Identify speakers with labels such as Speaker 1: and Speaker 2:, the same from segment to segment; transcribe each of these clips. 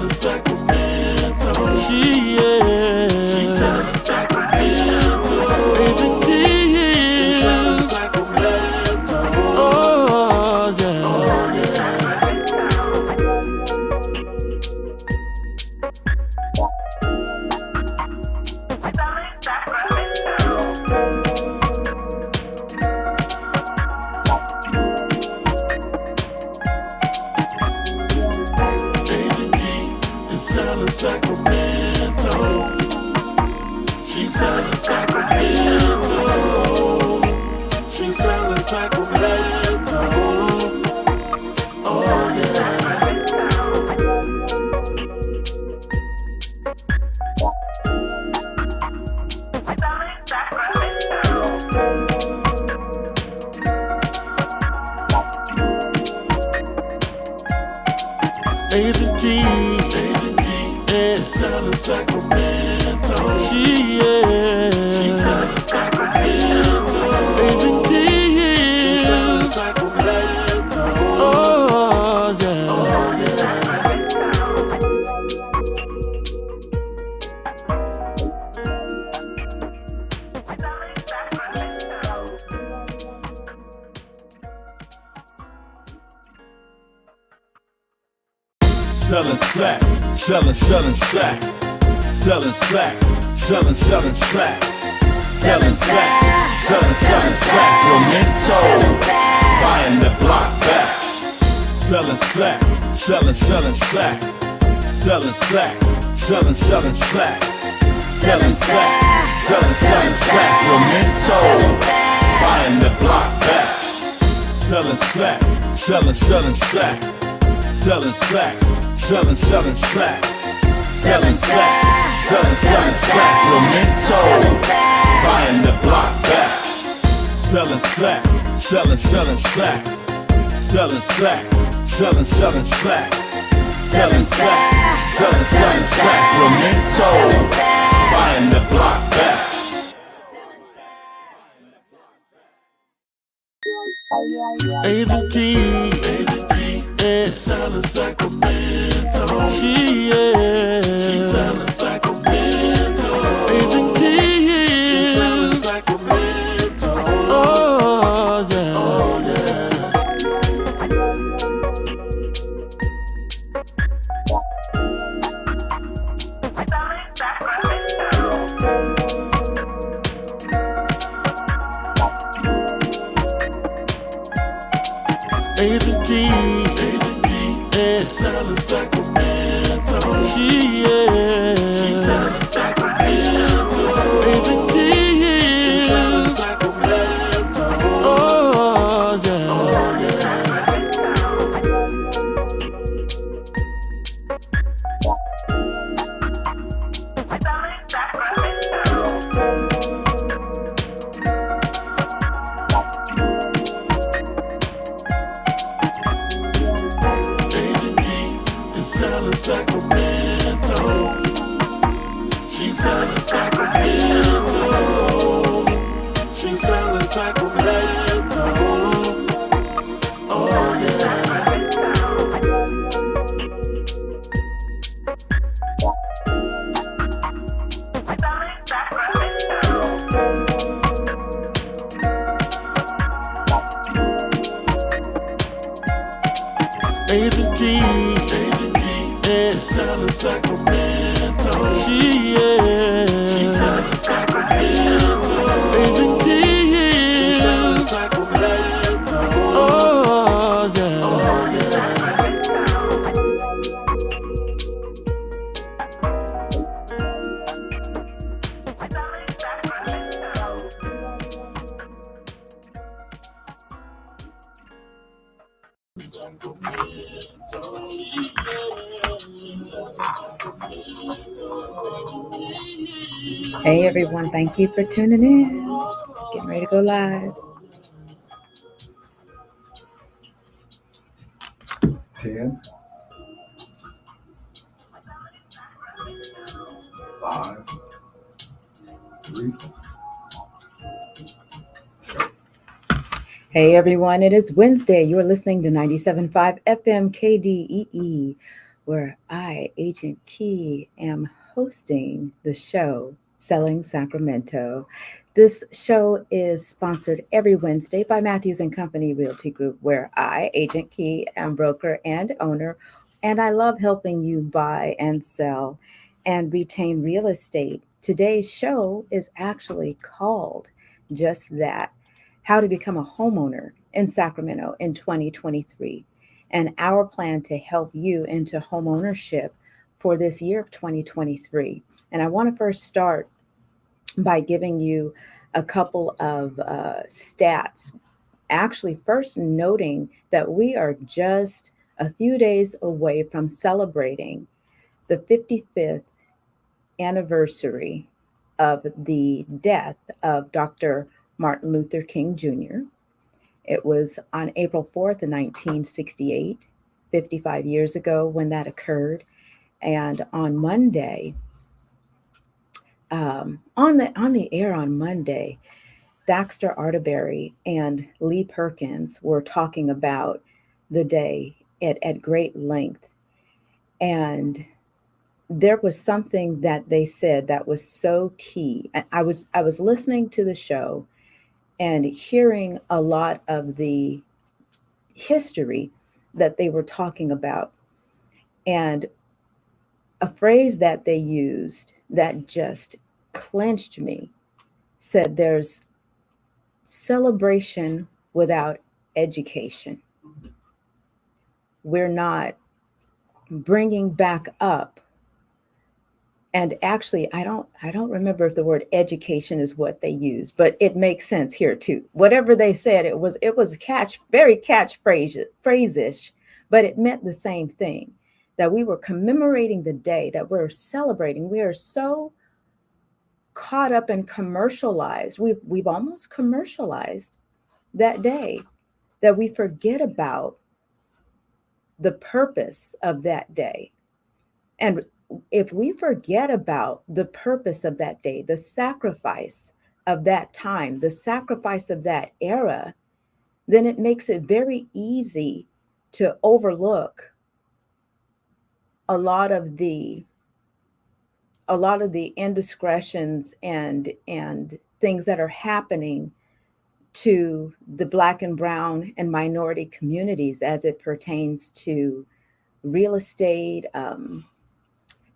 Speaker 1: out of Sacramento. She's out of Sacramento. Agent Keys. She's out of Sacramento. Oh yeah. Oh yeah. Sacramento. She's out of Sacramento. She's out of Sacramento. Oh yeah. Agent Key. She's out of Sacramento. She's out of Sacramento. Agent Keys. She's out of Sacramento. Oh yeah. Oh yeah.
Speaker 2: Selling slack, selling slack, selling slack, selling slack, selling slack, selling Sacramento, buying the block back. Selling slack, selling slack, selling slack, selling slack, selling slack, selling Sacramento, buying the block back. Selling slack, selling slack, selling slack. Selling slack, selling slack, selling Sacramento, buying the block back. Selling slack, selling slack, selling slack, selling slack, selling slack, selling Sacramento, buying the block back.
Speaker 1: Agent Key, she's out of Sacramento. She's out of Sacramento. Agent Key, she's out of Sacramento. Oh yeah. Oh yeah. Agent Key, she's out of Sacramento. She's out of Sacramento. Agent Key, she's out of Sacramento. Oh yeah. Oh yeah. Sacramento. She's out of Sacramento. She's out of Sacramento. Oh yeah. Agent Key, she's out of Sacramento. She's out of Sacramento. Agent Key, she's out of Sacramento. Oh yeah. Oh yeah.
Speaker 3: Hey everyone, thank you for tuning in. Getting ready to go live.
Speaker 4: 10, 5, 3.
Speaker 3: Hey everyone, it is Wednesday. You're listening to 97.5 FM KDEE, where I, Agent Key, am hosting the show Selling Sacramento. This show is sponsored every Wednesday by Matthews and Company Realty Group, where I, Agent Key, am broker and owner, and I love helping you buy and sell and retain real estate. Today's show is actually called just that: How to Become a Homeowner in Sacramento in 2023, and our plan to help you into home ownership for this year of 2023. And I want to first start by giving you a couple of stats. Actually, first noting that we are just a few days away from celebrating the 55th anniversary of the death of Dr. Martin Luther King Jr. It was on April 4th of 1968, 55 years ago when that occurred. And on Monday, on the air on Monday, Baxter Arterberry and Lee Perkins were talking about the day at great length. And there was something that they said that was so key. I was listening to the show and hearing a lot of the history that they were talking about. And a phrase that they used that just clenched me said, "There's celebration without education." We're not bringing back up. And actually, I don't remember if the word education is what they used, but it makes sense here too. Whatever they said, it was very catchphrase-ish, but it meant the same thing, that we were commemorating the day, that we're celebrating. We are so caught up and commercialized. We've almost commercialized that day that we forget about the purpose of that day. And if we forget about the purpose of that day, the sacrifice of that time, the sacrifice of that era, then it makes it very easy to overlook a lot of the indiscretions and things that are happening to the Black and brown and minority communities as it pertains to real estate,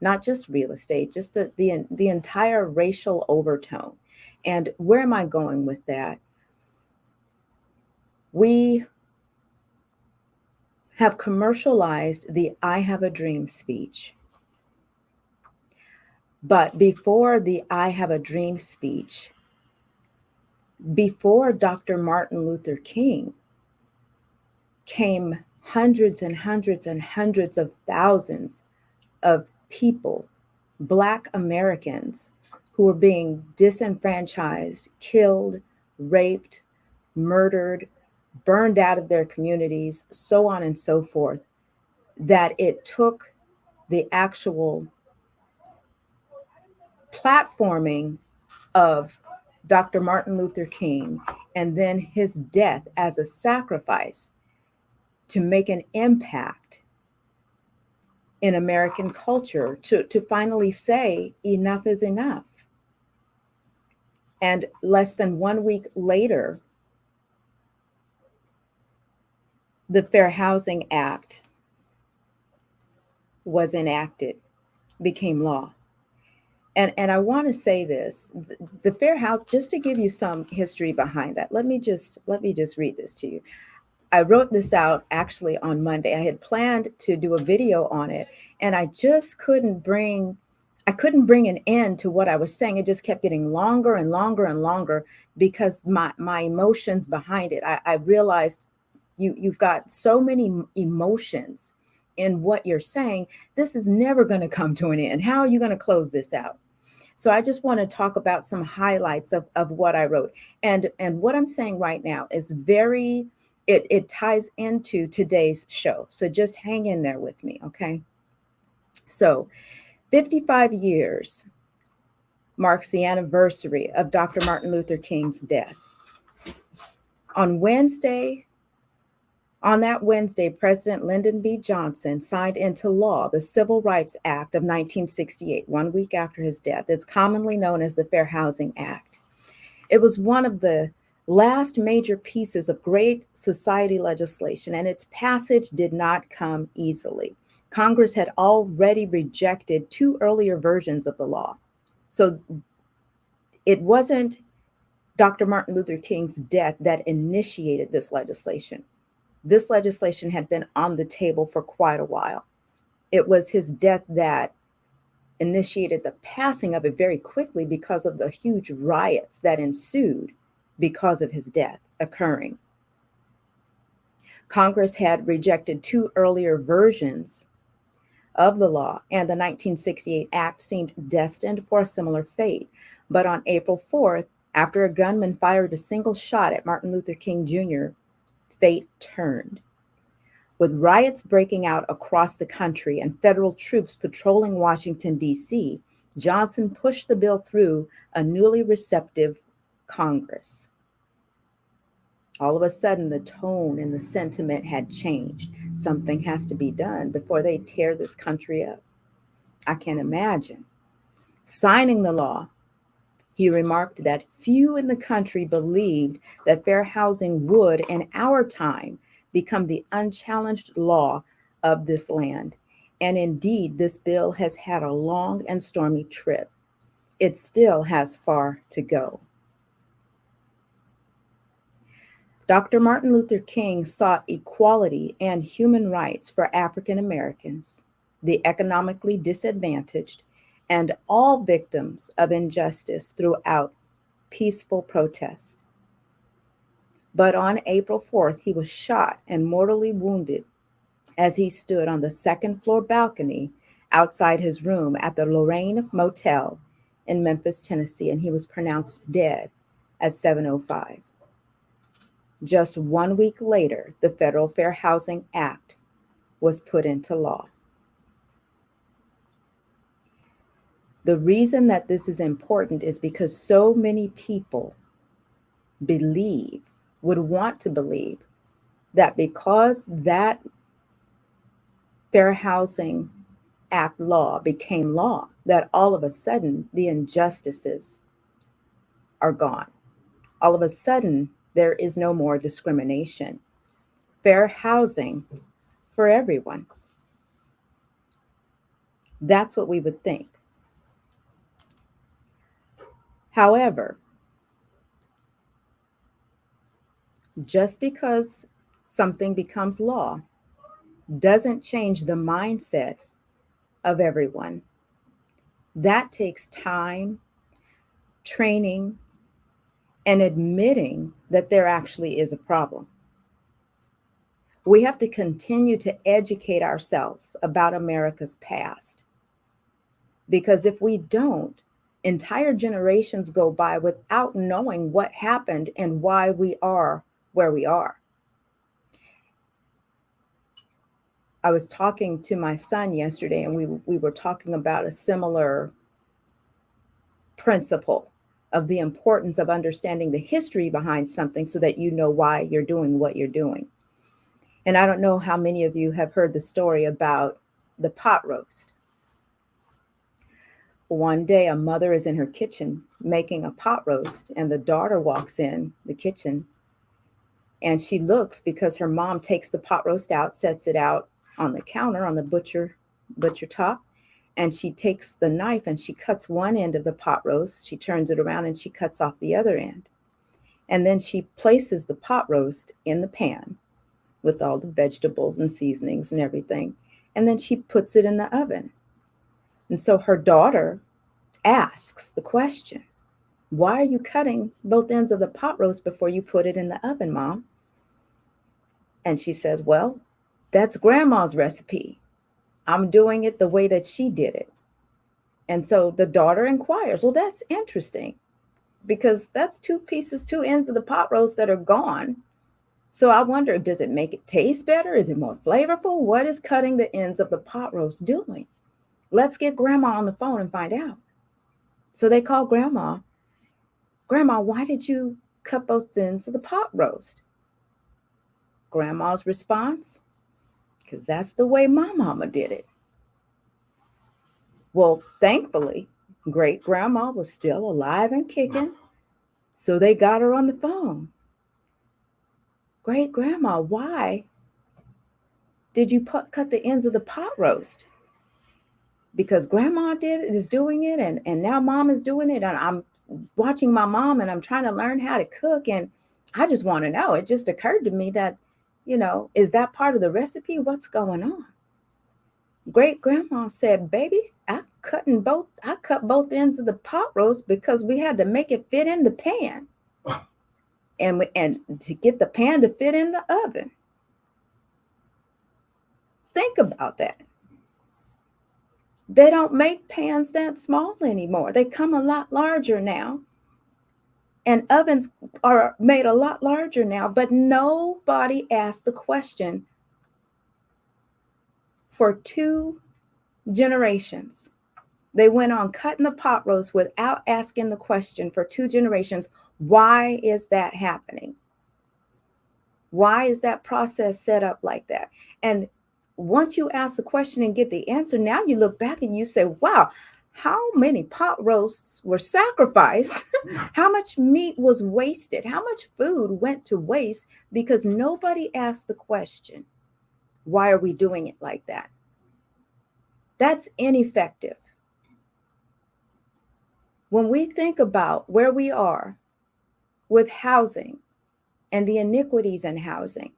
Speaker 3: not just real estate, just the entire racial overtone. And where am I going with that? We have commercialized the "I have a dream" speech. But before the "I have a dream" speech, before Dr. Martin Luther King, came hundreds and hundreds and hundreds of thousands of people, Black Americans, who were being disenfranchised, killed, raped, murdered, burned out of their communities, so on and so forth, that it took the actual platforming of Dr. Martin Luther King and then his death as a sacrifice to make an impact in American culture, to finally say enough is enough. And less than 1 week later, the Fair Housing Act was enacted, became law. And I want to say this, the Fair House, just to give you some history behind that, let me just read this to you. I wrote this out actually on Monday. I had planned to do a video on it, and I just couldn't bring an end to what I was saying. It just kept getting longer and longer and longer because my emotions behind it. I realized you've got so many emotions in what you're saying. This is never going to come to an end. How are you going to close this out? So I just want to talk about some highlights of what I wrote. And what I'm saying right now is it ties into today's show. So just hang in there with me, okay? So 55 years marks the anniversary of Dr. Martin Luther King's death. On Wednesday, On that Wednesday, President Lyndon B. Johnson signed into law the Civil Rights Act of 1968, 1 week after his death. It's commonly known as the Fair Housing Act. It was one of the last major pieces of great society legislation, and its passage did not come easily. Congress had already rejected two earlier versions of the law. So it wasn't Dr. Martin Luther King's death that initiated this legislation. This legislation had been on the table for quite a while. It was his death that initiated the passing of it very quickly because of the huge riots that ensued because of his death occurring. Congress had rejected two earlier versions of the law, and the 1968 Act seemed destined for a similar fate. But on April 4th, after a gunman fired a single shot at Martin Luther King Jr., fate turned. With riots breaking out across the country and federal troops patrolling Washington, D.C., Johnson pushed the bill through a newly receptive Congress. All of a sudden, the tone and the sentiment had changed. Something has to be done before they tear this country up. I can imagine. Signing the law, he remarked that few in the country believed that fair housing would, in our time, become the unchallenged law of this land. And indeed, this bill has had a long and stormy trip. It still has far to go. Dr. Martin Luther King sought equality and human rights for African Americans, the economically disadvantaged, and all victims of injustice throughout peaceful protest. But on April 4th, he was shot and mortally wounded as he stood on the second floor balcony outside his room at the Lorraine Motel in Memphis, Tennessee, and he was pronounced dead at 7:05. Just 1 week later, the Federal Fair Housing Act was put into law. The reason that this is important is because so many people would want to believe that because that Fair Housing Act law became law, that all of a sudden the injustices are gone. All of a sudden, there is no more discrimination. Fair housing for everyone. That's what we would think. However, just because something becomes law doesn't change the mindset of everyone. That takes time, training, and admitting that there actually is a problem. We have to continue to educate ourselves about America's past. Because if we don't, entire generations go by without knowing what happened and why we are where we are. I was talking to my son yesterday, and we were talking about a similar principle of the importance of understanding the history behind something so that you know why you're doing what you're doing. And I don't know how many of you have heard the story about the pot roast. One day, a mother is in her kitchen making a pot roast, and the daughter walks in the kitchen, and she looks because her mom takes the pot roast out, sets it out on the counter on the butcher top, and she takes the knife and she cuts one end of the pot roast. She turns it around and she cuts off the other end. And then she places the pot roast in the pan with all the vegetables and seasonings and everything. And then she puts it in the oven. And so her daughter asks the question, "Why are you cutting both ends of the pot roast before you put it in the oven, Mom?" And she says, "Well, that's Grandma's recipe. I'm doing it the way that she did it." And so the daughter inquires, "Well, that's interesting because that's two ends of the pot roast that are gone. So I wonder, does it make it taste better? Is it more flavorful? What is cutting the ends of the pot roast doing? Let's get Grandma on the phone and find out." So they call Grandma. "Grandma, why did you cut both ends of the pot roast?" Grandma's response, because that's the way my mama did it. Well, thankfully, great grandma was still alive and kicking, so they got her on the phone. Great grandma, why did you cut the ends of the pot roast? Because grandma is doing it, and now mom is doing it, and I'm watching my mom and I'm trying to learn how to cook, and I just want to know. It just occurred to me that, is that part of the recipe? What's going on? Great grandma said, baby, I cut both ends of the pot roast because we had to make it fit in the pan, and to get the pan to fit in the oven. Think about that. They don't make pans that small anymore. They come a lot larger now. And ovens are made a lot larger now, but nobody asked the question for 2 generations. They went on cutting the pot roast without asking the question for 2 generations. Why is that happening? Why is that process set up like that? And once you ask the question and get the answer, now you look back and you say, wow, how many pot roasts were sacrificed? How much meat was wasted? How much food went to waste because nobody asked the question, why are we doing it like that? That's ineffective. When we think about where we are with housing and the iniquities in housing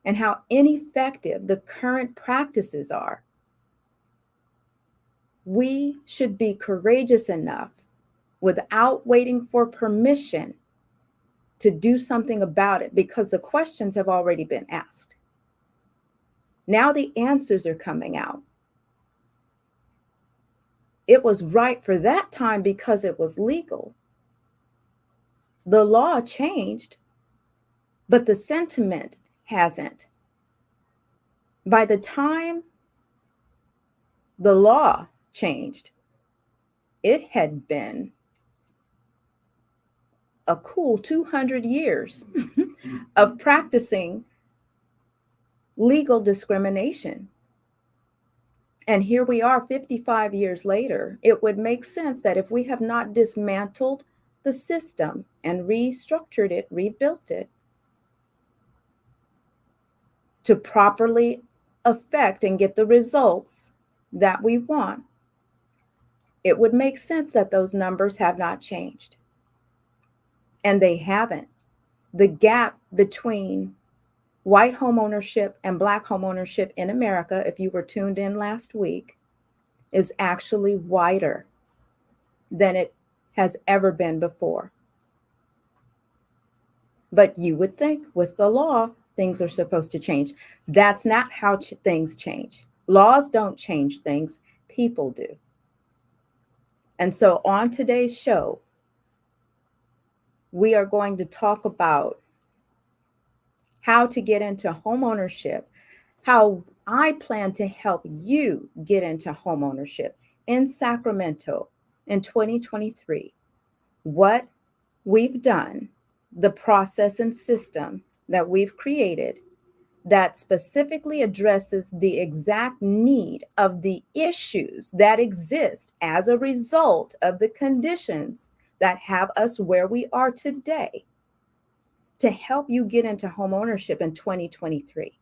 Speaker 3: and how ineffective the current practices are, we should be courageous enough, without waiting for permission, to do something about it, because the questions have already been asked. Now the answers are coming out. It was right for that time because it was legal. The law changed, but the sentiment hasn't. By the time the law changed, it had been a cool 200 years of practicing legal discrimination. And here we are 55 years later. It would make sense that if we have not dismantled the system and restructured it, rebuilt it, to properly affect and get the results that we want, it would make sense that those numbers have not changed. And they haven't. The gap between white homeownership and Black homeownership in America, if you were tuned in last week, is actually wider than it has ever been before. But you would think with the law, things are supposed to change. That's not how things change. Laws don't change things, people do. And so on today's show, we are going to talk about how to get into homeownership, how I plan to help you get into homeownership in Sacramento in 2023, what we've done, the process and system that we've created that specifically addresses the exact need of the issues that exist as a result of the conditions that have us where we are today, to help you get into homeownership in 2023.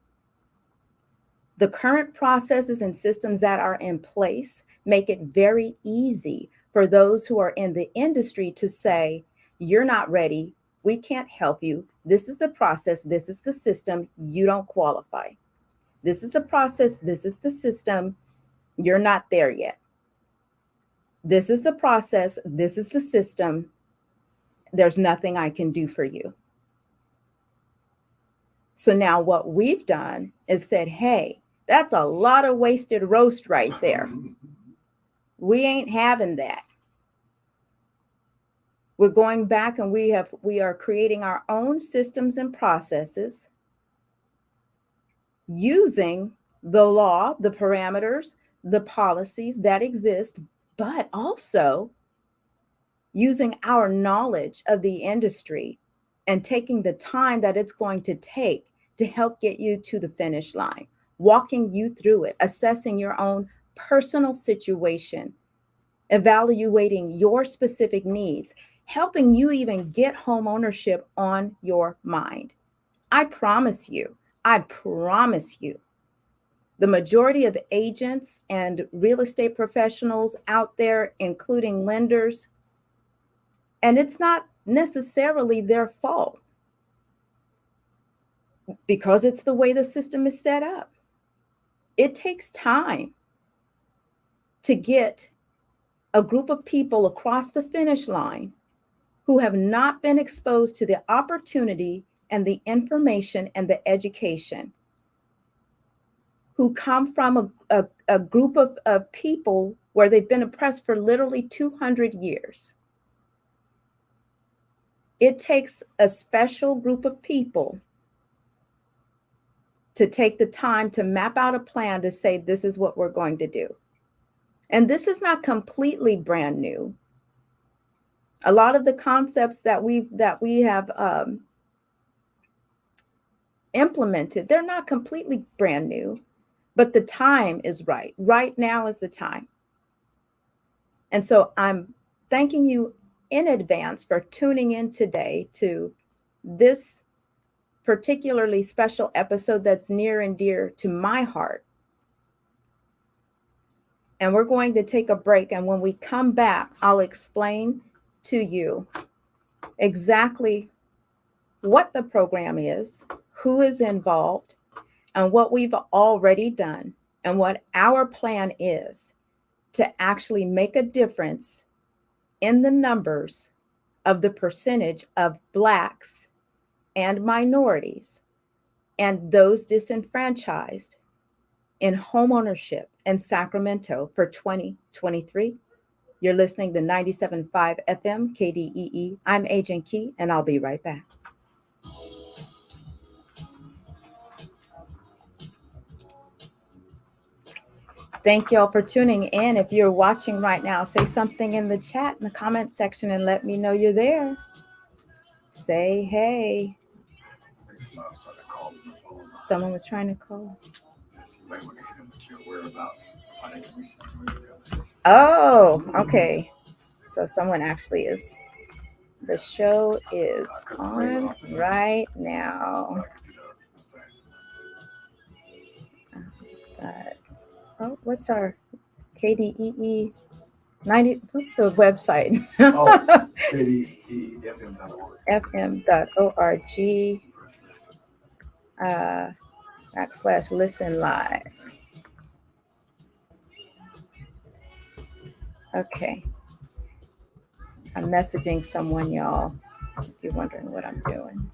Speaker 3: The current processes and systems that are in place make it very easy for those who are in the industry to say, you're not ready, we can't help you. This is the process, this is the system, you don't qualify. This is the process, this is the system, you're not there yet. This is the process, this is the system, there's nothing I can do for you. So now what we've done is said, hey, that's a lot of wasted roast right there. We ain't having that. We're going back and we are creating our own systems and processes using the law, the parameters, the policies that exist, but also using our knowledge of the industry and taking the time that it's going to take to help get you to the finish line, walking you through it, assessing your own personal situation, evaluating your specific needs, helping you even get home ownership on your mind. I promise you, the majority of agents and real estate professionals out there, including lenders, and it's not necessarily their fault because it's the way the system is set up. It takes time to get a group of people across the finish line who have not been exposed to the opportunity and the information and the education, who come from a group of people where they've been oppressed for literally 200 years. It takes a special group of people to take the time to map out a plan to say, this is what we're going to do. And this is not completely brand new. A lot of the concepts that we have implemented, they're not completely brand new, but the time is right. Right now is the time. And so I'm thanking you in advance for tuning in today to this particularly special episode that's near and dear to my heart. And we're going to take a break. And when we come back, I'll explain to you exactly what the program is, who is involved, and what we've already done, and what our plan is to actually make a difference in the numbers of the percentage of Blacks and minorities and those disenfranchised in homeownership in Sacramento for 2023. You're listening to 97.5 FM KDEE. I'm Agent Key, and I'll be right back. Thank y'all for tuning in. If you're watching right now, say something in the chat, in the comment section, and let me know you're there. Say hey. Someone was trying to call. Oh, okay. So someone actually is. The show is on right now. What's our KDEE 90? What's the website?
Speaker 4: KDEFM.org.
Speaker 3: fm.org /listen live. Okay. I'm messaging someone, y'all, if you're wondering what I'm doing.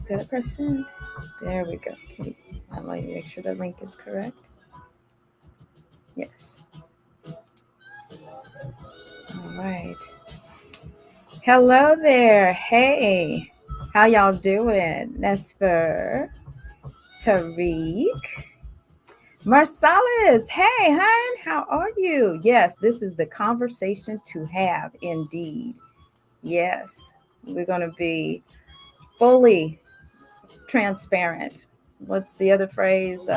Speaker 3: Good press send. There we go. I'll let you make sure the link is correct. Yes. All right. Hello there. Hey. How y'all doing? Nesper, Tariq, Marsalis. Hey, hon. How are you? Yes, this is the conversation to have indeed. Yes. We're going to be fully transparent. What's the other phrase?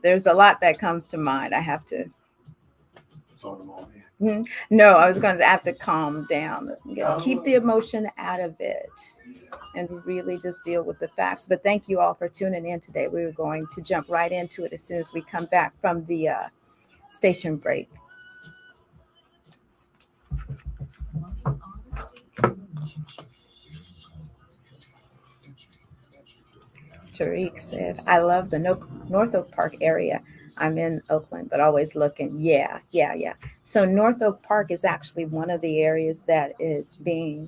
Speaker 3: There's a lot that comes to mind. I have to. No, I was going to have to calm down. Keep the emotion out of it and really just deal with the facts. But thank you all for tuning in today. We're going to jump right into it as soon as we come back from the station break. Tariq said, I love the North Oak Park area. I'm in Oakland, but always looking. Yeah. So North Oak Park is actually one of the areas that is being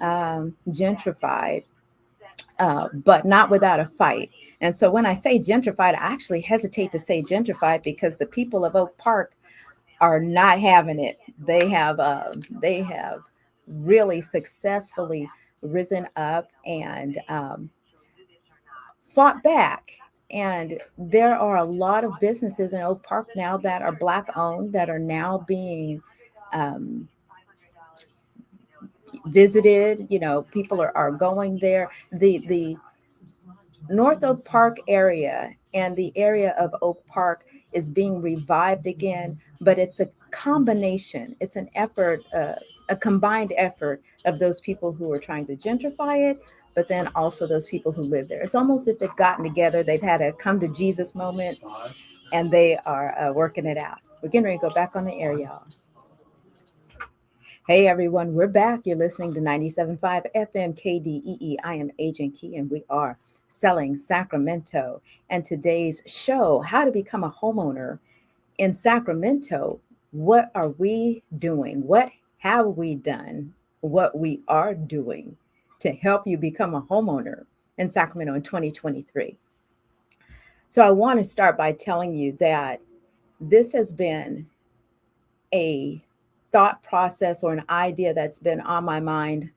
Speaker 3: gentrified, but not without a fight. And so when I say gentrified, I actually hesitate to say gentrified because the people of Oak Park are not having it. They have really successfully risen up and fought back. And there are a lot of businesses in Oak Park now that are Black owned that are now being visited. People are going there. The North Oak Park area and the area of Oak Park is being revived again, but it's a combination. It's an effort, a combined effort of those people who are trying to gentrify it, but then also those people who live there. It's almost if they've gotten together, they've had a come to Jesus moment, and they are working it out. We're getting ready to go back on the air, y'all. Hey everyone, we're back. You're listening to 97.5 FM KDEE. I am Agent Key, and we are selling Sacramento. And today's show, how to become a homeowner in Sacramento. What are we doing? What have we done? What we are doing to help you become a homeowner in Sacramento in 2023. So I want to start by telling you that this has been a thought process or an idea that's been on my mind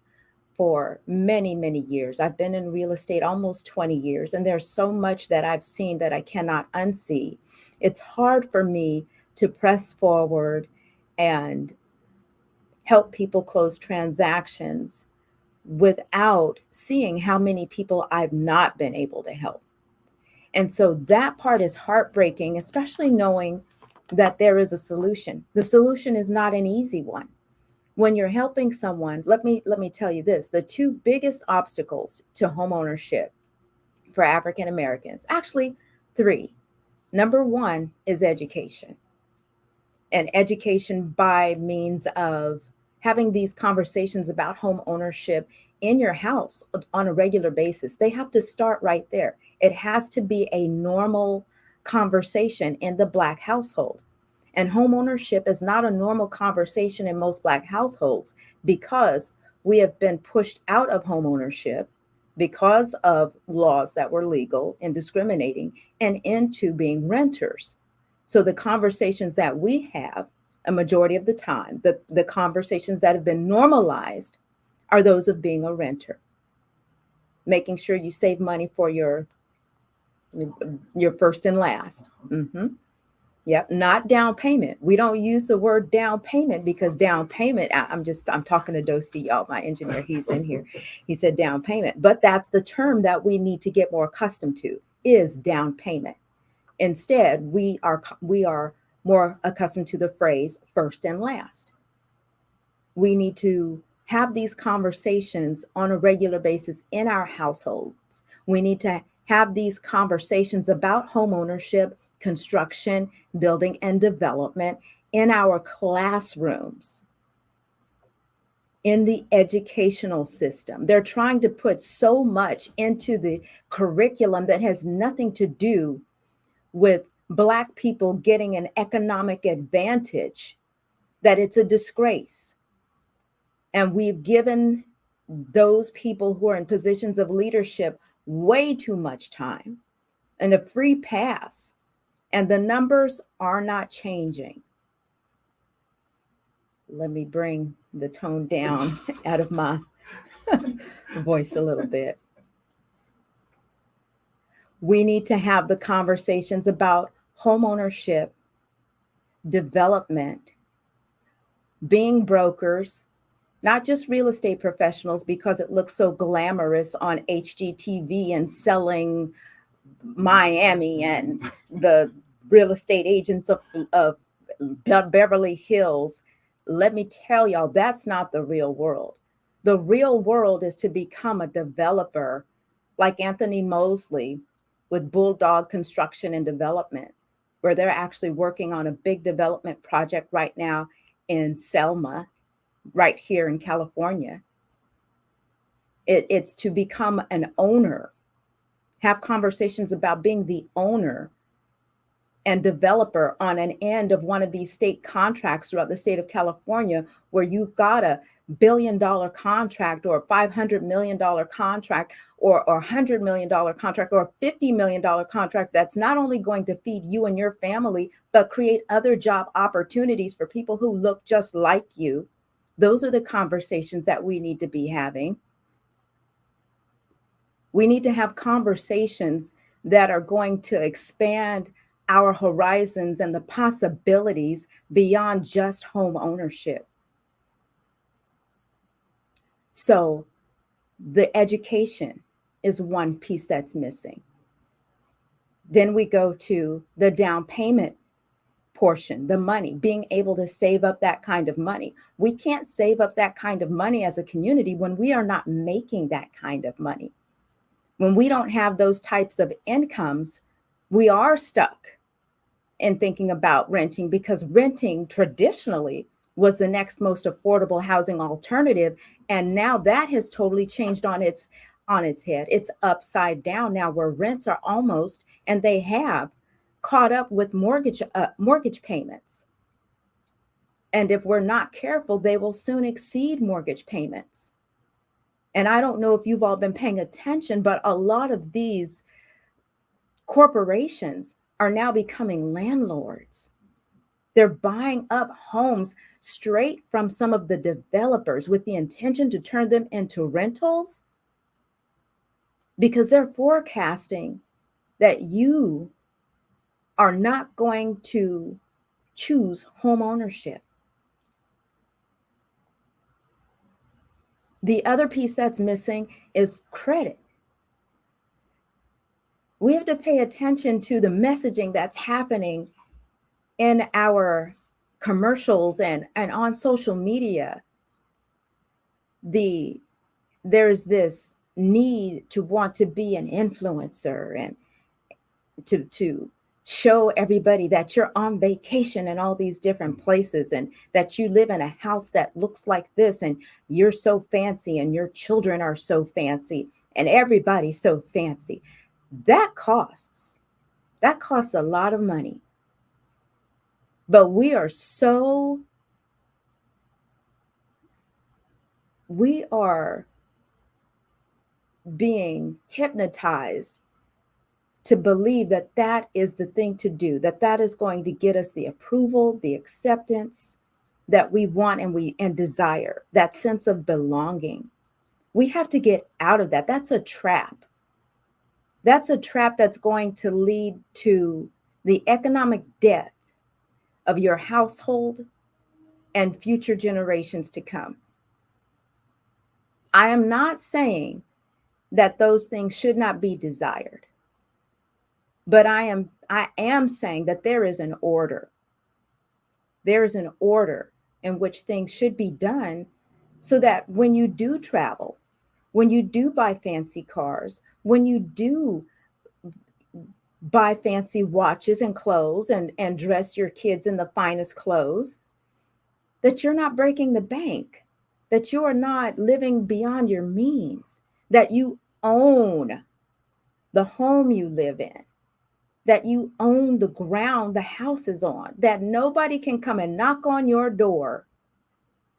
Speaker 3: for many, many years. I've been in real estate almost 20 years, and there's so much that I've seen that I cannot unsee. It's hard for me to press forward and help people close transactions without seeing how many people I've not been able to help. And so that part is heartbreaking, especially knowing that there is a solution. The solution is not an easy one. When you're helping someone, let me tell you this, the two biggest obstacles to homeownership for African Americans, actually three. Number one is education. And education by means of having these conversations about home ownership in your house on a regular basis. They have to start right there. It has to be a normal conversation in the Black household. And home ownership is not a normal conversation in most Black households because we have been pushed out of home ownership because of laws that were legal and discriminating and into being renters. So the conversations that we have a majority of the time, the conversations that have been normalized are those of being a renter, making sure you save money for your first and last. Yep, not down payment. We don't use the word down payment because down payment, I'm talking to Dosti, y'all, my engineer, he's in here. He said down payment, but that's the term that we need to get more accustomed to is down payment. Instead, we are more accustomed to the phrase first and last. We need to have these conversations on a regular basis in our households. We need to have these conversations about home ownership, construction, building, and development in our classrooms, in the educational system. They're trying to put so much into the curriculum that has nothing to do with Black people getting an economic advantage, that it's a disgrace. And we've given those people who are in positions of leadership way too much time and a free pass. And the numbers are not changing. Let me bring the tone down out of my voice a little bit. We need to have the conversations about home ownership, development, being brokers, not just real estate professionals because it looks so glamorous on HGTV and selling Miami and the real estate agents of Beverly Hills. Let me tell y'all, that's not the real world. The real world is to become a developer like Anthony Mosley with Bulldog Construction and Development, where they're actually working on a big development project right now in Selma, right here in California. It's to become an owner, have conversations about being the owner and developer on an end of one of these state contracts throughout the state of California, where you've got a $1 billion contract or a $500 million contract or a $100 million contract or a $50 million contract that's not only going to feed you and your family, but create other job opportunities for people who look just like you. Those are the conversations that we need to be having. We need to have conversations that are going to expand our horizons and the possibilities beyond just home ownership. So the education is one piece that's missing. Then we go to the down payment portion, the money, being able to save up that kind of money. We can't save up that kind of money as a community when we are not making that kind of money. When we don't have those types of incomes, we are stuck in thinking about renting, because renting traditionally was the next most affordable housing alternative. And now that has totally changed on its head. It's upside down now, where rents are almost, and they have caught up with mortgage payments. And if we're not careful, they will soon exceed mortgage payments. And I don't know if you've all been paying attention, but a lot of these corporations are now becoming landlords. They're buying up homes straight from some of the developers with the intention to turn them into rentals, because they're forecasting that you are not going to choose home ownership. The other piece that's missing is credit. We have to pay attention to the messaging that's happening in our commercials and on social media. There's this need to want to be an influencer and to show everybody that you're on vacation in all these different places, and that you live in a house that looks like this, and you're so fancy, and your children are so fancy, and everybody's so fancy. That costs a lot of money. But we are being hypnotized to believe that that is the thing to do, that is going to get us the approval, the acceptance that we want and desire, that sense of belonging. We have to get out of that. That's a trap. That's a trap that's going to lead to the economic death of your household and future generations to come. I am not saying that those things should not be desired, but I am saying that there is an order. There is an order in which things should be done, so that when you do travel, when you do buy fancy cars, when you do buy fancy watches and clothes and dress your kids in the finest clothes, that you're not breaking the bank, that you are not living beyond your means, that you own the home you live in, that you own the ground the house is on, that nobody can come and knock on your door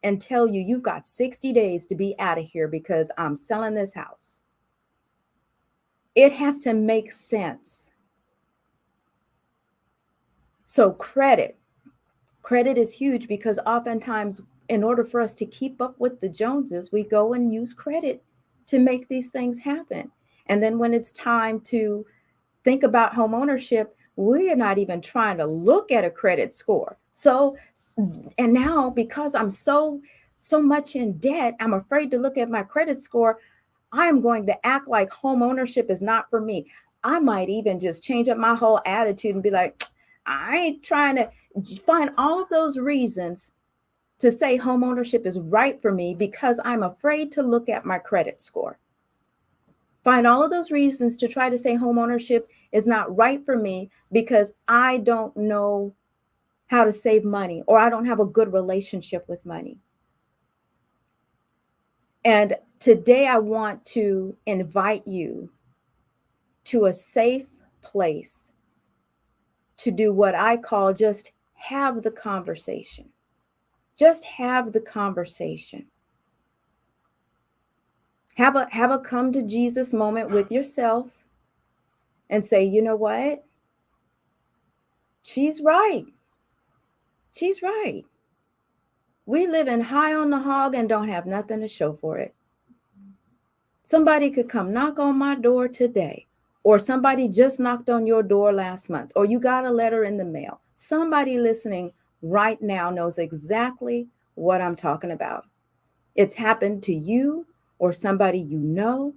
Speaker 3: and tell you you've got 60 days to be out of here because I'm selling this house. It has to make sense. So credit is huge, because oftentimes, in order for us to keep up with the Joneses, we go and use credit to make these things happen. And then when it's time to think about home ownership, we're not even trying to look at a credit score. So, and now, because I'm so much in debt, I'm afraid to look at my credit score. I'm going to act like home ownership is not for me. I might even just change up my whole attitude and be like, I ain't trying to find all of those reasons to say home ownership is right for me, because I'm afraid to look at my credit score. Find all of those reasons to try to say home ownership is not right for me because I don't know how to save money, or I don't have a good relationship with money. And today I want to invite you to a safe place to do what I call just have the conversation. Just have the conversation. Have a come to Jesus moment with yourself and say, you know what? She's right. She's right. We live in high on the hog and don't have nothing to show for it. Somebody could come knock on my door today, or somebody just knocked on your door last month, or you got a letter in the mail. Somebody listening right now knows exactly what I'm talking about. It's happened to you or somebody you know,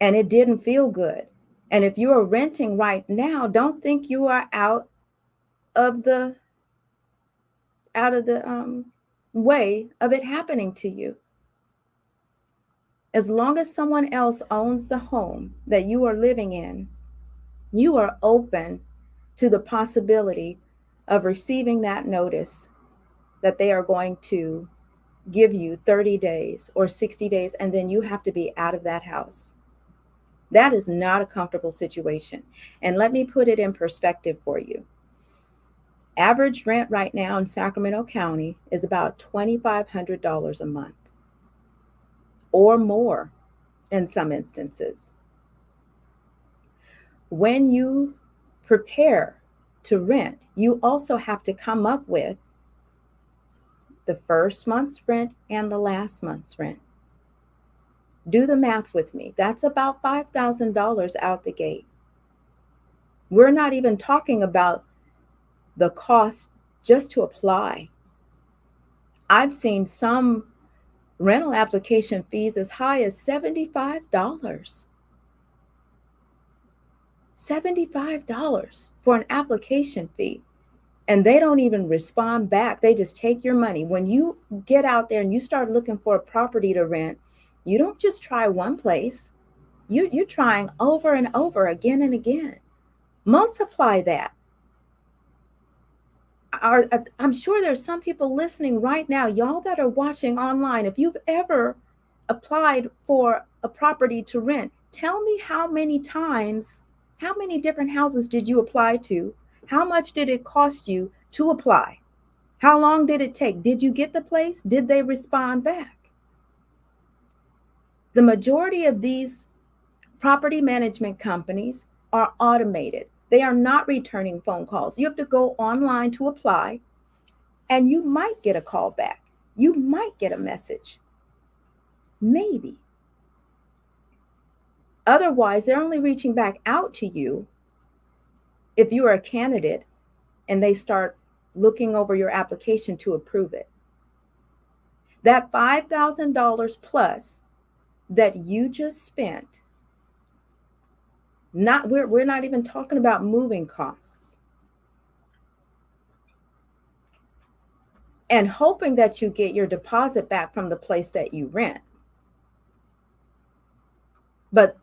Speaker 3: and it didn't feel good. And if you are renting right now, don't think you are of the out of the way of it happening to you. As long as someone else owns the home that you are living in, you are open to the possibility of receiving that notice that they are going to give you 30 days or 60 days, and then you have to be out of that house. That is not a comfortable situation. And let me put it in perspective for you. Average rent right now in Sacramento County is about $2,500 a month or more in some instances. When you prepare to rent, you also have to come up with the first month's rent and the last month's rent. Do the math with me. That's about $5,000 out the gate. We're not even talking about the cost just to apply. I've seen some rental application fees as high as $75. $75 for an application fee. And they don't even respond back. They just take your money. When you get out there and you start looking for a property to rent, you don't just try one place. You're trying over and over again and again. Multiply that. I'm sure there's some people listening right now, y'all that are watching online. If you've ever applied for a property to rent, tell me how many times, how many different houses did you apply to? How much did it cost you to apply? How long did it take? Did you get the place? Did they respond back? The majority of these property management companies are automated. They are not returning phone calls. You have to go online to apply, and you might get a call back. You might get a message. Maybe. Otherwise, they're only reaching back out to you if you are a candidate and they start looking over your application to approve it. That $5,000 plus that you just spent, we're not even talking about moving costs. And hoping that you get your deposit back from the place that you rent. But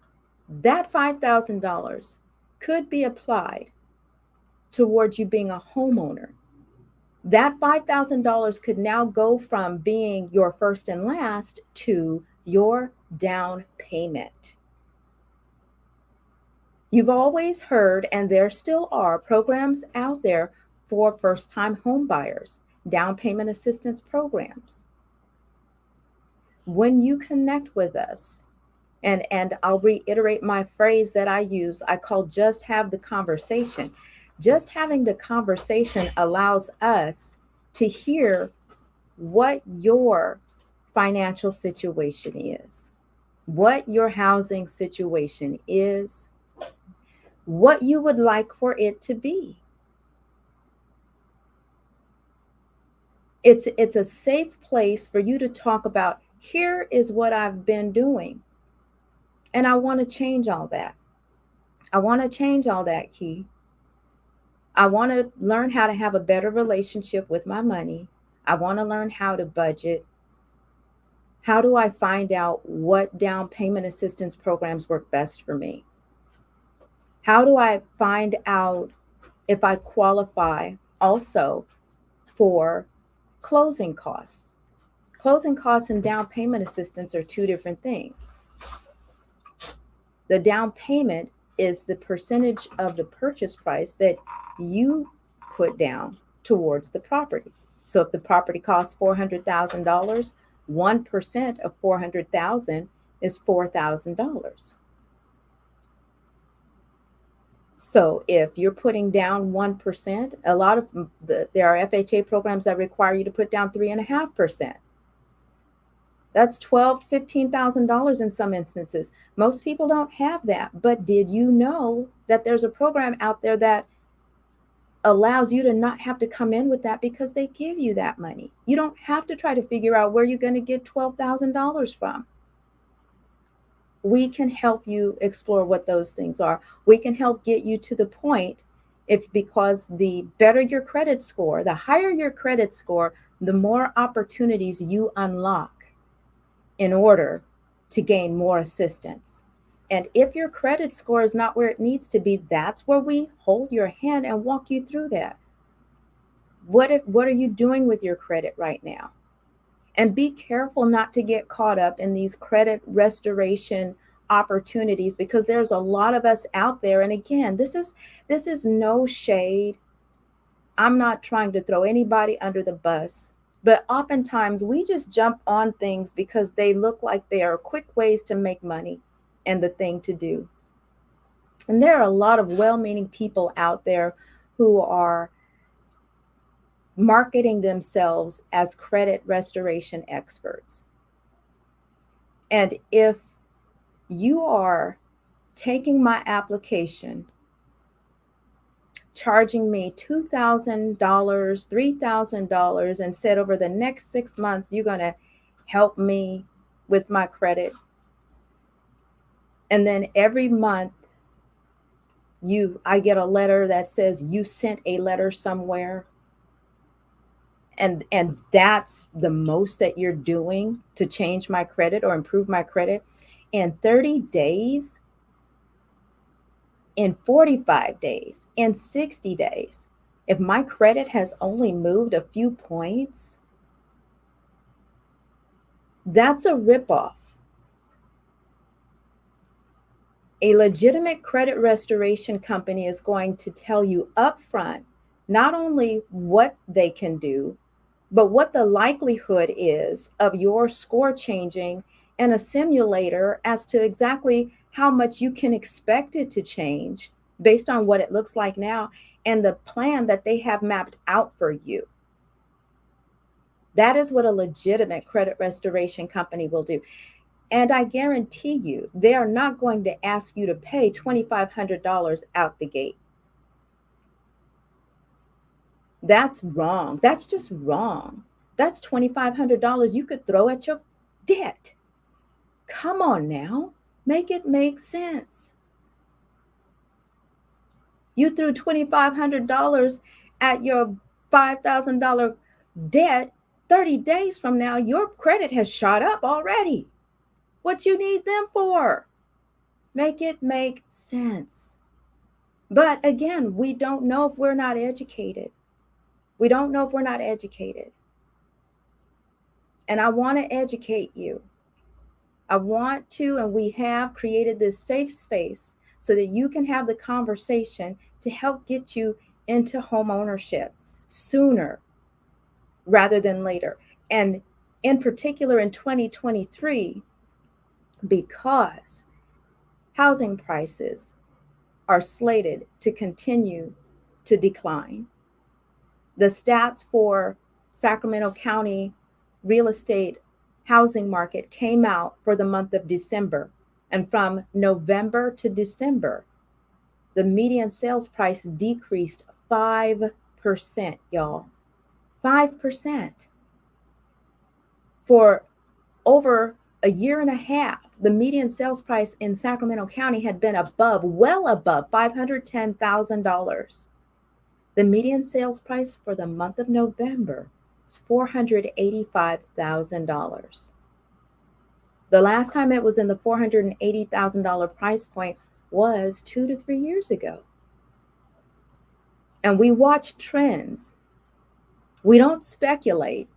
Speaker 3: that $5,000 could be applied towards you being a homeowner. That $5,000 could now go from being your first and last to your down payment. You've always heard, and there still are programs out there for first-time home buyers, down payment assistance programs. When you connect with us, and I'll reiterate my phrase that I use, I call just have the conversation. Just having the conversation allows us to hear what your financial situation is, what your housing situation is, what you would like for it to be. It's a safe place for you to talk about, here is what I've been doing, and I want to change all that. I want to change all that, Key. I want to learn how to have a better relationship with my money. I want to learn how to budget. How do I find out what down payment assistance programs work best for me? How do I find out if I qualify also for closing costs? Closing costs and down payment assistance are two different things. The down payment is the percentage of the purchase price that you put down towards the property. So if the property costs $400,000, 1% of $400,000 is $4,000. So if you're putting down 1%, a lot of there are FHA programs that require you to put down 3.5%. That's $12,000 to $15,000 in some instances. Most people don't have that. But did you know that there's a program out there that allows you to not have to come in with that because they give you that money. You don't have to try to figure out where you're going to get $12,000 from. We can help you explore what those things are. We can help get you to the point, because the better your credit score, the higher your credit score, the more opportunities you unlock in order to gain more assistance. And if your credit score is not where it needs to be, that's where we hold your hand and walk you through that. What are you doing with your credit right now? And be careful not to get caught up in these credit restoration opportunities, because there's a lot of us out there. And again, this is no shade. I'm not trying to throw anybody under the bus, but oftentimes we just jump on things because they look like they are quick ways to make money and the thing to do. And there are a lot of well-meaning people out there who are marketing themselves as credit restoration experts. And if you are taking my application, charging me $2,000, $3,000, and said over the next 6 months, you're going to help me with my credit. And then every month I get a letter that says you sent a letter somewhere. And that's the most that you're doing to change my credit or improve my credit. In 30 days, in 45 days, in 60 days, if my credit has only moved a few points, that's a ripoff. A legitimate credit restoration company is going to tell you upfront not only what they can do, but what the likelihood is of your score changing, and a simulator as to exactly how much you can expect it to change based on what it looks like now and the plan that they have mapped out for you. That is what a legitimate credit restoration company will do. And I guarantee you, they are not going to ask you to pay $2,500 out the gate. That's wrong. That's just wrong. That's $2,500 you could throw at your debt. Come on now, make it make sense. You threw $2,500 at your $5,000 debt. 30 days from now, your credit has shot up already. What you need them for? Make it make sense. But again, we don't know if we're not educated. We don't know if we're not educated. And I want to educate you. I want to, and we have created this safe space so that you can have the conversation to help get you into home ownership sooner rather than later. And in particular in 2023, because housing prices are slated to continue to decline. The stats for Sacramento County real estate housing market came out for the month of December. And from November to December, the median sales price decreased 5%, y'all. 5%. For over a year and a half, the median sales price in Sacramento County had been well above $510,000. The median sales price for the month of November is $485,000. The last time it was in the $480,000 price point was 2 to 3 years ago. And we watch trends. We don't speculate.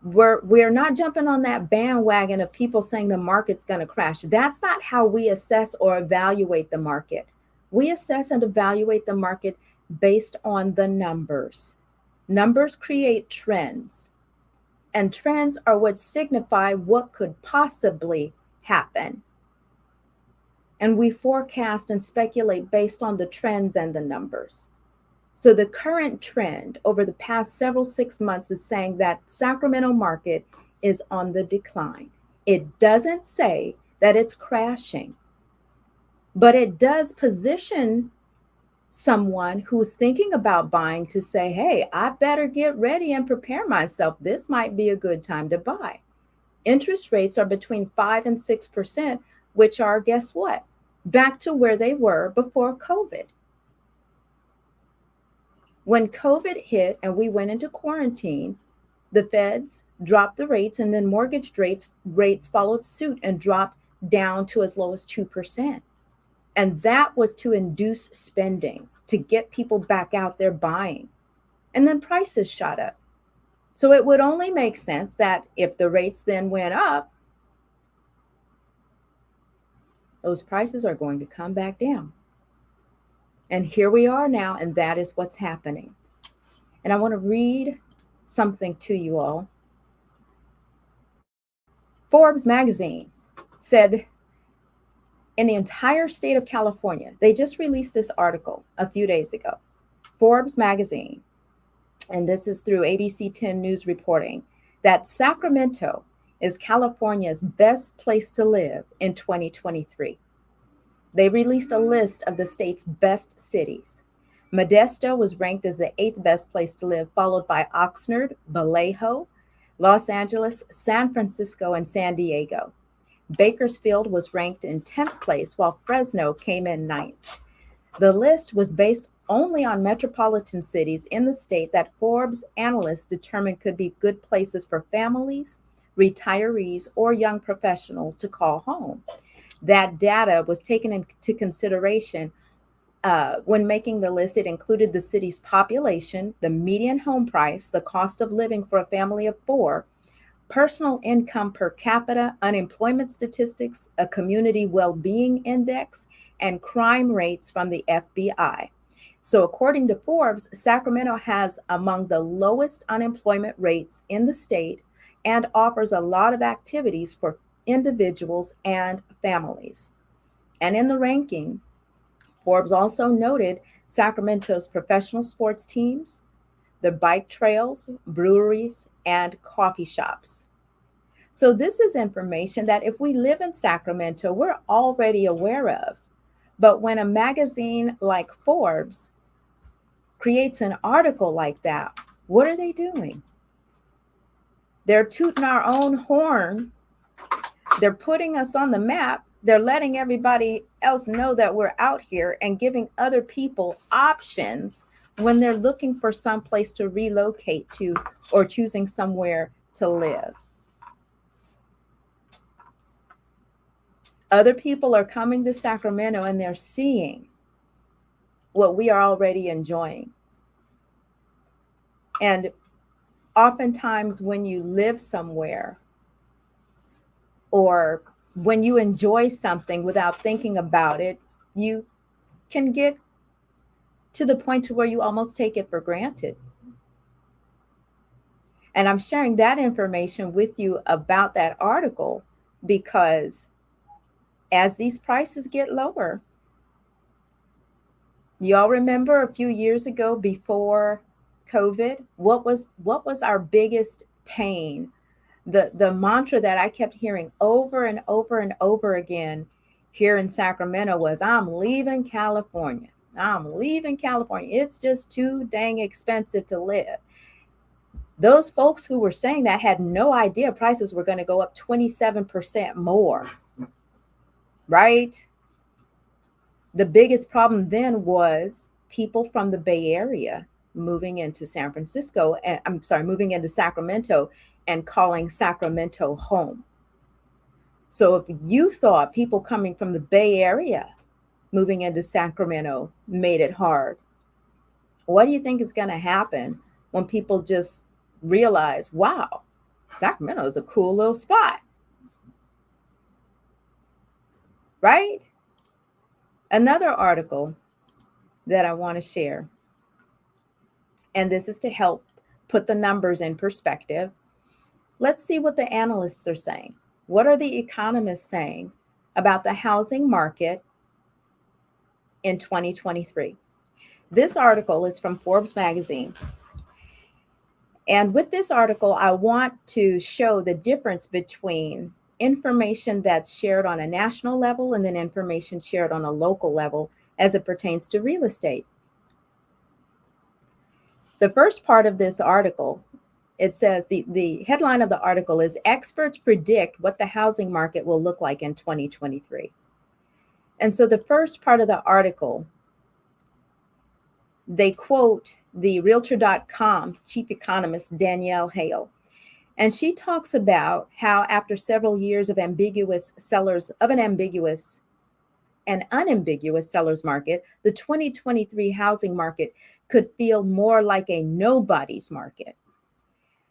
Speaker 3: We're not jumping on that bandwagon of people saying the market's going to crash. That's not how we assess or evaluate the market. We assess and evaluate the market based on the numbers. Numbers create trends, and trends are what signify what could possibly happen. And we forecast and speculate based on the trends and the numbers. So the current trend over the past 6 months is saying that Sacramento market is on the decline. It doesn't say that it's crashing, but it does position someone who's thinking about buying to say, hey, I better get ready and prepare myself. This might be a good time to buy. Interest rates are between 5 and 6%, which are, guess what? Back to where they were before COVID. When COVID hit and we went into quarantine, the feds dropped the rates, and then mortgage rates followed suit and dropped down to as low as 2%. And that was to induce spending, to get people back out there buying. And then prices shot up. So it would only make sense that if the rates then went up, those prices are going to come back down. And here we are now, and that is what's happening. And I want to read something to you all. Forbes magazine said in the entire state of California, they just released this article a few days ago. Forbes magazine, and this is through ABC 10 News reporting, that Sacramento is California's best place to live in 2023. They released a list of the state's best cities. Modesto was ranked as the 8th best place to live, followed by Oxnard, Vallejo, Los Angeles, San Francisco, and San Diego. Bakersfield was ranked in 10th place, while Fresno came in 9th. The list was based only on metropolitan cities in the state that Forbes analysts determined could be good places for families, retirees, or young professionals to call home. That data was taken into consideration when making the list. It included the city's population, the median home price, the cost of living for a family of 4, personal income per capita, unemployment statistics, a community well-being index, and crime rates from the FBI. So according to Forbes, Sacramento has among the lowest unemployment rates in the state and offers a lot of activities for individuals and families. And in the ranking, Forbes also noted Sacramento's professional sports teams, the bike trails, breweries, and coffee shops. So this is information that if we live in Sacramento, we're already aware of. But when a magazine like Forbes creates an article like that, what are they doing? They're tooting our own horn. They're putting us on the map. They're letting everybody else know that we're out here and giving other people options when they're looking for some place to relocate to or choosing somewhere to live. Other people are coming to Sacramento and they're seeing what we are already enjoying. And oftentimes when you live somewhere or when you enjoy something without thinking about it, you can get to the point to where you almost take it for granted. And I'm sharing that information with you about that article because as these prices get lower, y'all remember a few years ago before COVID, what was our biggest pain? The mantra that I kept hearing over and over and over again here in Sacramento was, I'm leaving California. I'm leaving California. It's just too dang expensive to live. Those folks who were saying that had no idea prices were going to go up 27% more, right? The biggest problem then was people from the Bay Area moving into moving into Sacramento and calling Sacramento home. So if you thought people coming from the Bay Area moving into Sacramento made it hard, what do you think is going to happen when people just realize, wow, Sacramento is a cool little spot, right? Another article that I want to share, and this is to help put the numbers in perspective. Let's see what the analysts are saying. What are the economists saying about the housing market in 2023? This article is from Forbes magazine. And with this article, I want to show the difference between information that's shared on a national level and then information shared on a local level as it pertains to real estate. The first part of this article, it says the headline of the article is Experts Predict What the Housing Market Will Look Like in 2023. And so the first part of the article, they quote the Realtor.com chief economist, Danielle Hale. And she talks about how after several years of an ambiguous and unambiguous seller's market, the 2023 housing market could feel more like a nobody's market.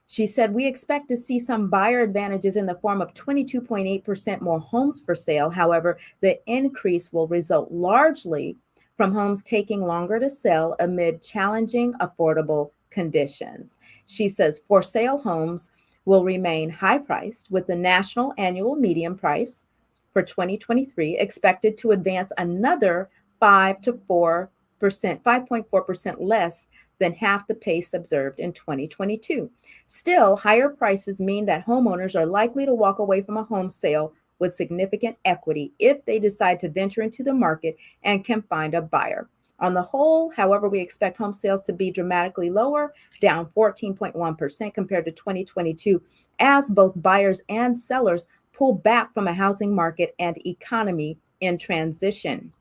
Speaker 3: She said, we expect to see some buyer advantages in the form of 22.8% more homes for sale. However, the increase will result largely from homes taking longer to sell amid challenging affordable conditions. She says for sale homes will remain high priced, with the national annual median price for 2023 expected to advance another 5.4% less than half the pace observed in 2022. Still, higher prices mean that homeowners are likely to walk away from a home sale with significant equity if they decide to venture into the market and can find a buyer. On the whole, however, we expect home sales to be dramatically lower, down 14.1% compared to 2022, as both buyers and sellers pull back from a housing market and economy in transition.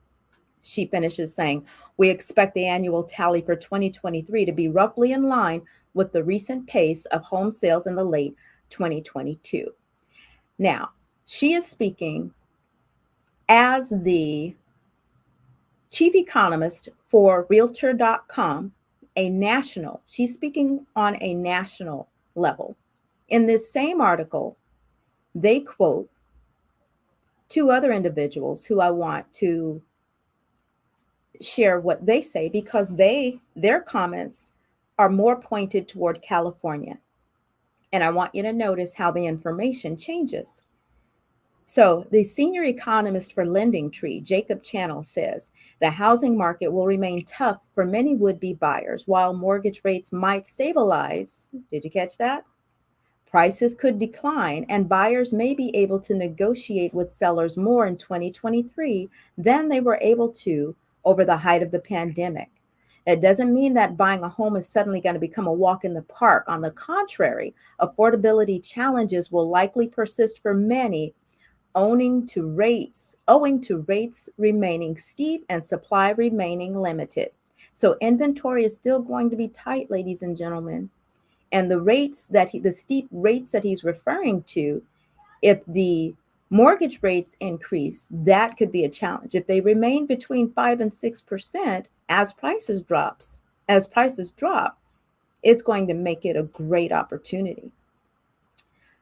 Speaker 3: She finishes saying, we expect the annual tally for 2023 to be roughly in line with the recent pace of home sales in the late 2022. Now, she is speaking as the chief economist for Realtor.com, she's speaking on a national level. In this same article, they quote two other individuals who I want to share what they say, because their comments are more pointed toward California. And I want you to notice how the information changes. So the senior economist for LendingTree, Jacob Channel, says the housing market will remain tough for many would-be buyers. While mortgage rates might stabilize, did you catch that? Prices could decline, and buyers may be able to negotiate with sellers more in 2023 than they were able to over the height of the pandemic. That doesn't mean that buying a home is suddenly going to become a walk in the park. On the contrary, affordability challenges will likely persist for many, owing to rates remaining steep and supply remaining limited. So inventory is still going to be tight, ladies and gentlemen. And the steep rates that he's referring to, if the mortgage rates increase, that could be a challenge. If they remain between 5 and 6% as prices drop, it's going to make it a great opportunity.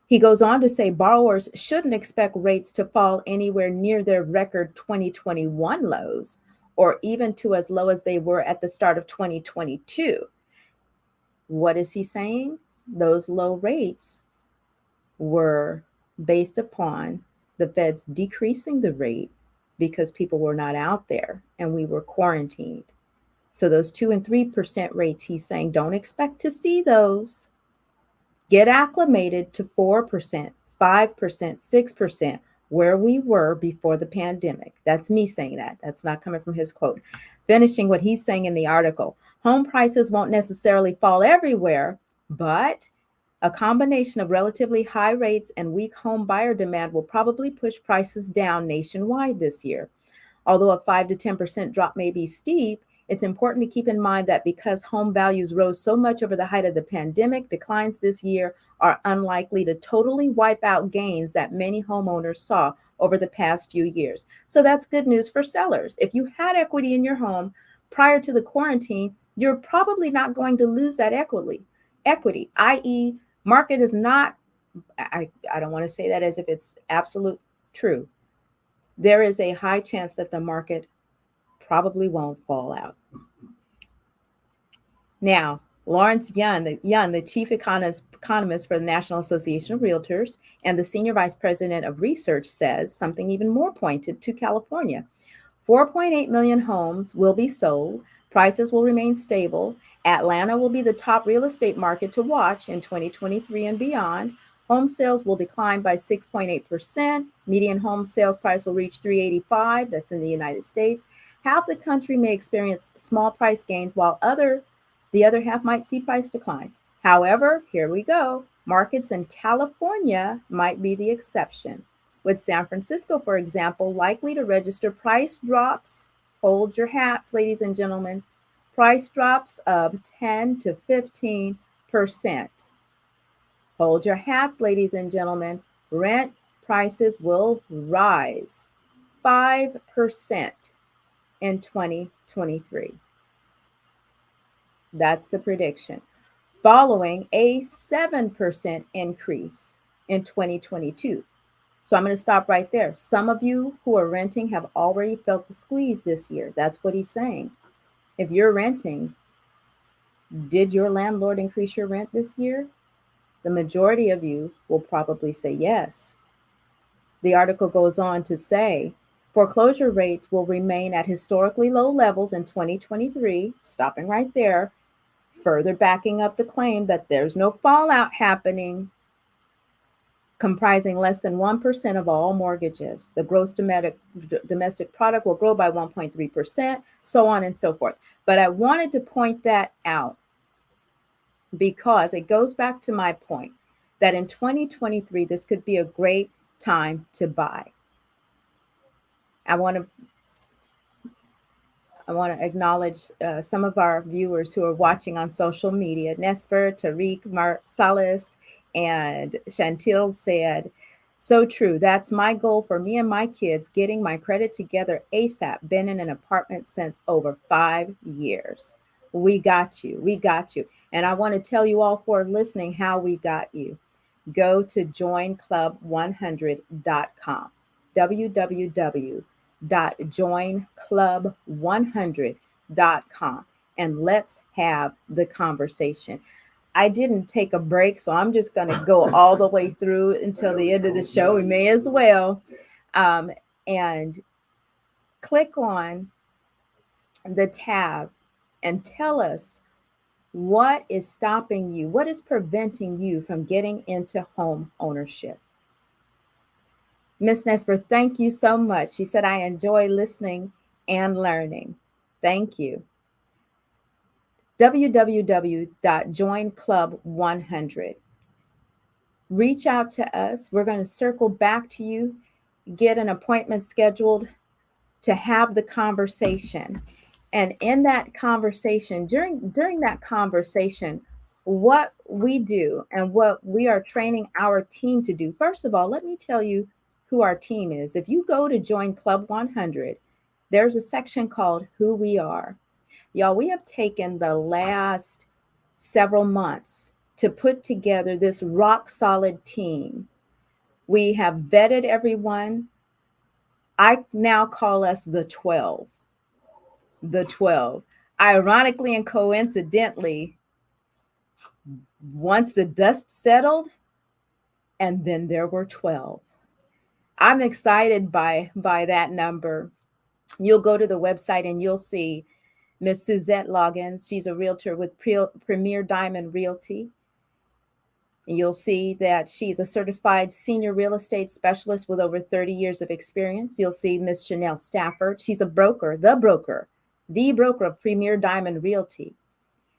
Speaker 3: He goes on to say borrowers shouldn't expect rates to fall anywhere near their record 2021 lows, or even to as low as they were at the start of 2022. What is he saying? Those low rates were based upon the Fed's decreasing the rate because people were not out there and we were quarantined. So those 2 and 3% rates, he's saying, don't expect to see those. Get acclimated to 4%, 5%, 6%, where we were before the pandemic. That's me saying that. That's not coming from his quote. Finishing what he's saying in the article, home prices won't necessarily fall everywhere, but a combination of relatively high rates and weak home buyer demand will probably push prices down nationwide this year. Although a 5 to 10% drop may be steep, it's important to keep in mind that because home values rose so much over the height of the pandemic, declines this year are unlikely to totally wipe out gains that many homeowners saw over the past few years. So that's good news for sellers. If you had equity in your home prior to the quarantine, you're probably not going to lose that equity, i.e., market is not, I don't want to say that as if it's absolute true. There is a high chance that the market probably won't fall out. Now, Lawrence Yun, the chief economist for the National Association of Realtors and the senior vice president of research, says something even more pointed to California. 4.8 million homes will be sold. Prices will remain stable. Atlanta will be the top real estate market to watch in 2023 and beyond. Home sales will decline by 6.8%. Median home sales price will reach $385. That's in the United States. Half the country may experience small price gains, while other The other half might see price declines. However, here we go. Markets in California might be the exception, with San Francisco, for example, likely to register price drops. Hold your hats, ladies and gentlemen. Price drops of 10 to 15%. Hold your hats, ladies and gentlemen. Rent prices will rise 5% in 2023. That's the prediction, following a 7% increase in 2022. So I'm going to stop right there. Some of you who are renting have already felt the squeeze this year. That's what he's saying. If you're renting, did your landlord increase your rent this year? The majority of you will probably say yes. The article goes on to say foreclosure rates will remain at historically low levels in 2023, stopping right there, further backing up the claim that there's no fallout happening, comprising less than 1% of all mortgages. The gross domestic product will grow by 1.3%, so on and so forth. But I wanted to point that out because it goes back to my point that in 2023, this could be a great time to buy. I want to acknowledge some of our viewers who are watching on social media. Nesper, Tariq, Marsalis, and Chantil said, so true. That's my goal for me and my kids, getting my credit together ASAP. Been in an apartment since over 5 years. We got you. We got you. And I want to tell you all who are listening how we got you. Go to joinclub100.com. www.joinclub100.com, and let's have the conversation. I didn't take a break, so I'm just going to go all the way through until the end of the show. We may as well. And click on the tab and tell us what is stopping you, what is preventing you from getting into home ownership. Miss Nesper, thank you so much. She said, I enjoy listening and learning. Thank you. www.joinclub100. Reach out to us. We're going to circle back to you, get an appointment scheduled to have the conversation. And in that conversation, during that conversation, what we do and what we are training our team to do. First of all, let me tell you who our team is. If you go to Join Club 100, there's a section called Who We Are. Y'all, we have taken the last several months to put together this rock solid team. We have vetted everyone. I now call us the 12. The 12. Ironically and coincidentally, once the dust settled, and then there were 12. I'm excited by that number. You'll go to the website and you'll see Miss Suzette Loggins. She's a realtor with Premier Diamond Realty. You'll see that she's a certified senior real estate specialist with over 30 years of experience. You'll see Miss Chanel Stafford. She's a broker, the broker of Premier Diamond Realty.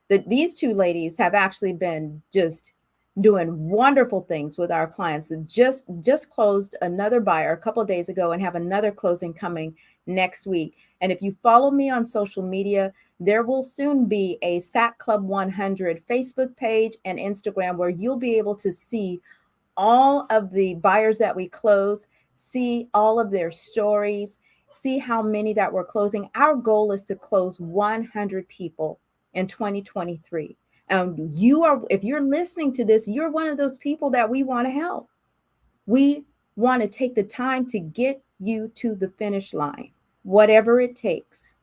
Speaker 3: These two ladies have actually been just doing wonderful things with our clients. Just closed another buyer a couple of days ago and have another closing coming next week. And if you follow me on social media, there will soon be a SAC Club 100 Facebook page and Instagram where you'll be able to see all of the buyers that we close, see all of their stories, see how many that we're closing. Our goal is to close 100 people in 2023. If you're listening to this, you're one of those people that we want to help. We want to take the time to get you to the finish line, whatever it takes.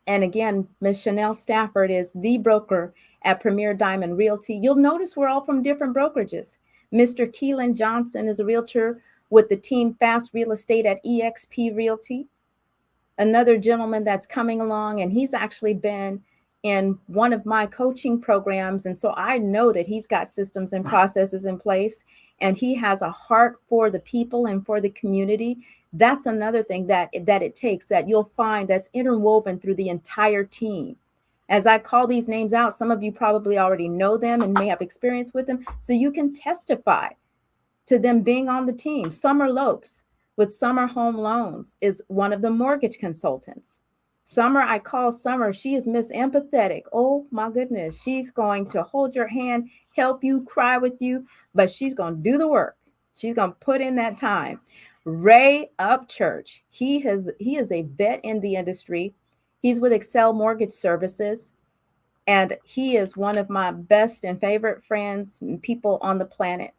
Speaker 3: And again, Ms. Chanel Stafford is the broker at Premier Diamond Realty. You'll notice we're all from different brokerages. Mr. Keelan Johnson is a realtor with the team Fast Real Estate at eXp Realty. Another gentleman that's coming along, and he's actually been in one of my coaching programs. And so I know that he's got systems and processes in place, and he has a heart for the people and for the community. That's another thing that it takes, that you'll find that's interwoven through the entire team. As I call these names out, some of you probably already know them and may have experience with them, so you can testify to them being on the team. Summer Lopes with Summer Home Loans is one of the mortgage consultants. Summer, I call Summer, she is Miss Empathetic. Oh my goodness, she's going to hold your hand, help you, cry with you, but she's going to do the work. She's going to put in that time. Ray Upchurch, he is a vet in the industry. He's with Excel Mortgage Services, and he is one of my best and favorite friends and people on the planet.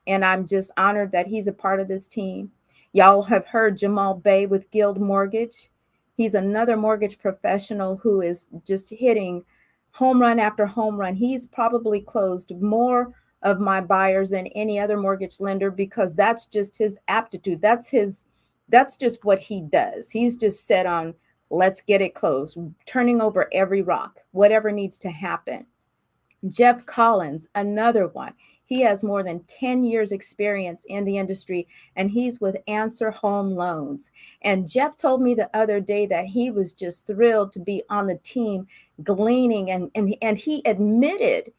Speaker 3: And I'm just honored that he's a part of this team. Y'all have heard Jamal Bay with Guild Mortgage. He's another mortgage professional who is just hitting home run after home run. He's probably closed more of my buyers than any other mortgage lender because that's just his aptitude. That's just what he does. He's just set on, let's get it closed, turning over every rock, whatever needs to happen. Jeff Collins, another one. He has more than 10 years experience in the industry, and he's with Answer Home Loans. And Jeff told me the other day that he was just thrilled to be on the team gleaning, and he admitted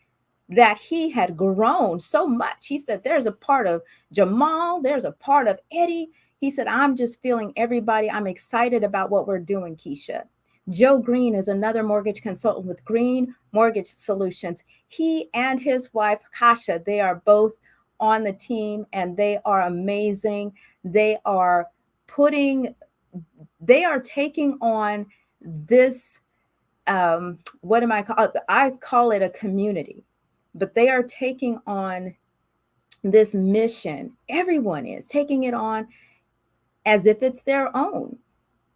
Speaker 3: that he had grown so much. He said, there's a part of Jamal, there's a part of Eddie. He said, I'm just feeling everybody. I'm excited about what we're doing, Keisha. Joe Green is another mortgage consultant with Green Mortgage Solutions. He and his wife, Kasha, they are both on the team, and they are amazing. They are taking on this, what am I call? I call it a community, but they are taking on this mission. Everyone is taking it on as if it's their own.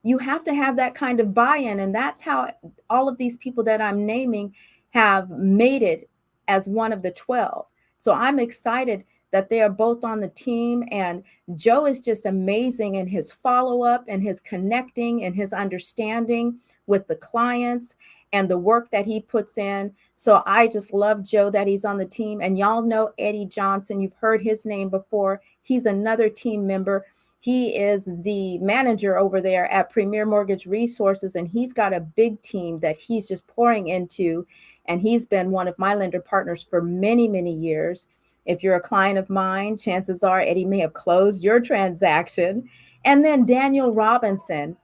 Speaker 3: You have to have that kind of buy-in, and that's how all of these people that I'm naming have made it as one of the 12. So I'm excited that they are both on the team, and Joe is just amazing in his follow-up and his connecting and his understanding with the clients and the work that he puts in. So I just love Joe that he's on the team. And y'all know Eddie Johnson. You've heard his name before. He's another team member. He is the manager over there at Premier Mortgage Resources, and he's got a big team that he's just pouring into. And he's been one of my lender partners for many, many years. If you're a client of mine, chances are Eddie may have closed your transaction. And then Daniel Robertson.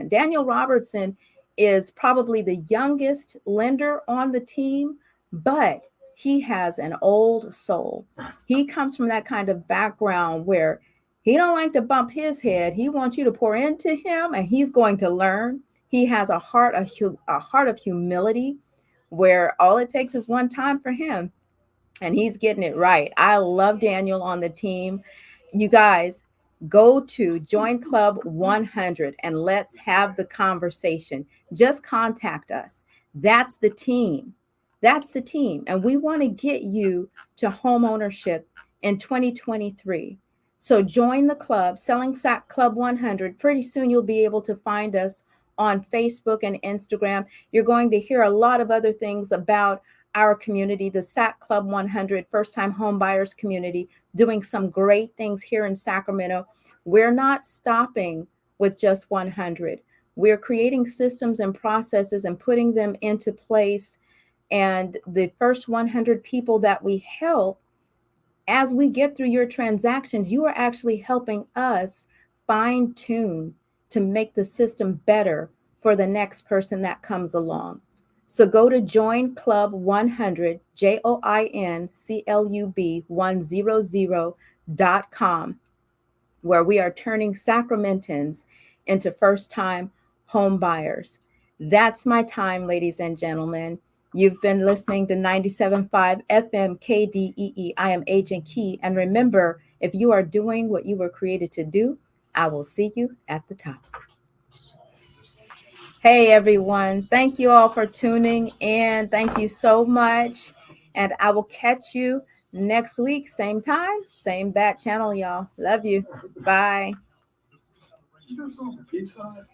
Speaker 3: Daniel Robertson is probably the youngest lender on the team, but he has an old soul. He comes from that kind of background where he don't like to bump his head. He wants you to pour into him, and he's going to learn. He has a heart of humility, where all it takes is one time for him, and he's getting it right. I love Daniel on the team. You guys, go to Join Club 100 and let's have the conversation. Just contact us. That's the team. That's the team. And we want to get you to home ownership in 2023. So join the club, Selling Sac Club 100. Pretty soon you'll be able to find us on Facebook and Instagram. You're going to hear a lot of other things about our community, the SAC Club 100 first-time home buyers community, doing some great things here in Sacramento. We're not stopping with just 100. We're creating systems and processes and putting them into place. And the first 100 people that we help, as we get through your transactions, you are actually helping us fine tune to make the system better for the next person that comes along. So go to Join Club 100, JOINCLUB 100.com, where we are turning Sacramentans into first-time home buyers. That's my time, ladies and gentlemen. You've been listening to 97.5 FM KDEE. I am Agent Key. And remember, if you are doing what you were created to do, I will see you at the top. Hey, everyone. Thank you all for tuning in. Thank you so much. And I will catch you next week. Same time, same back channel, y'all. Love you. Bye.
Speaker 4: You do something pizza?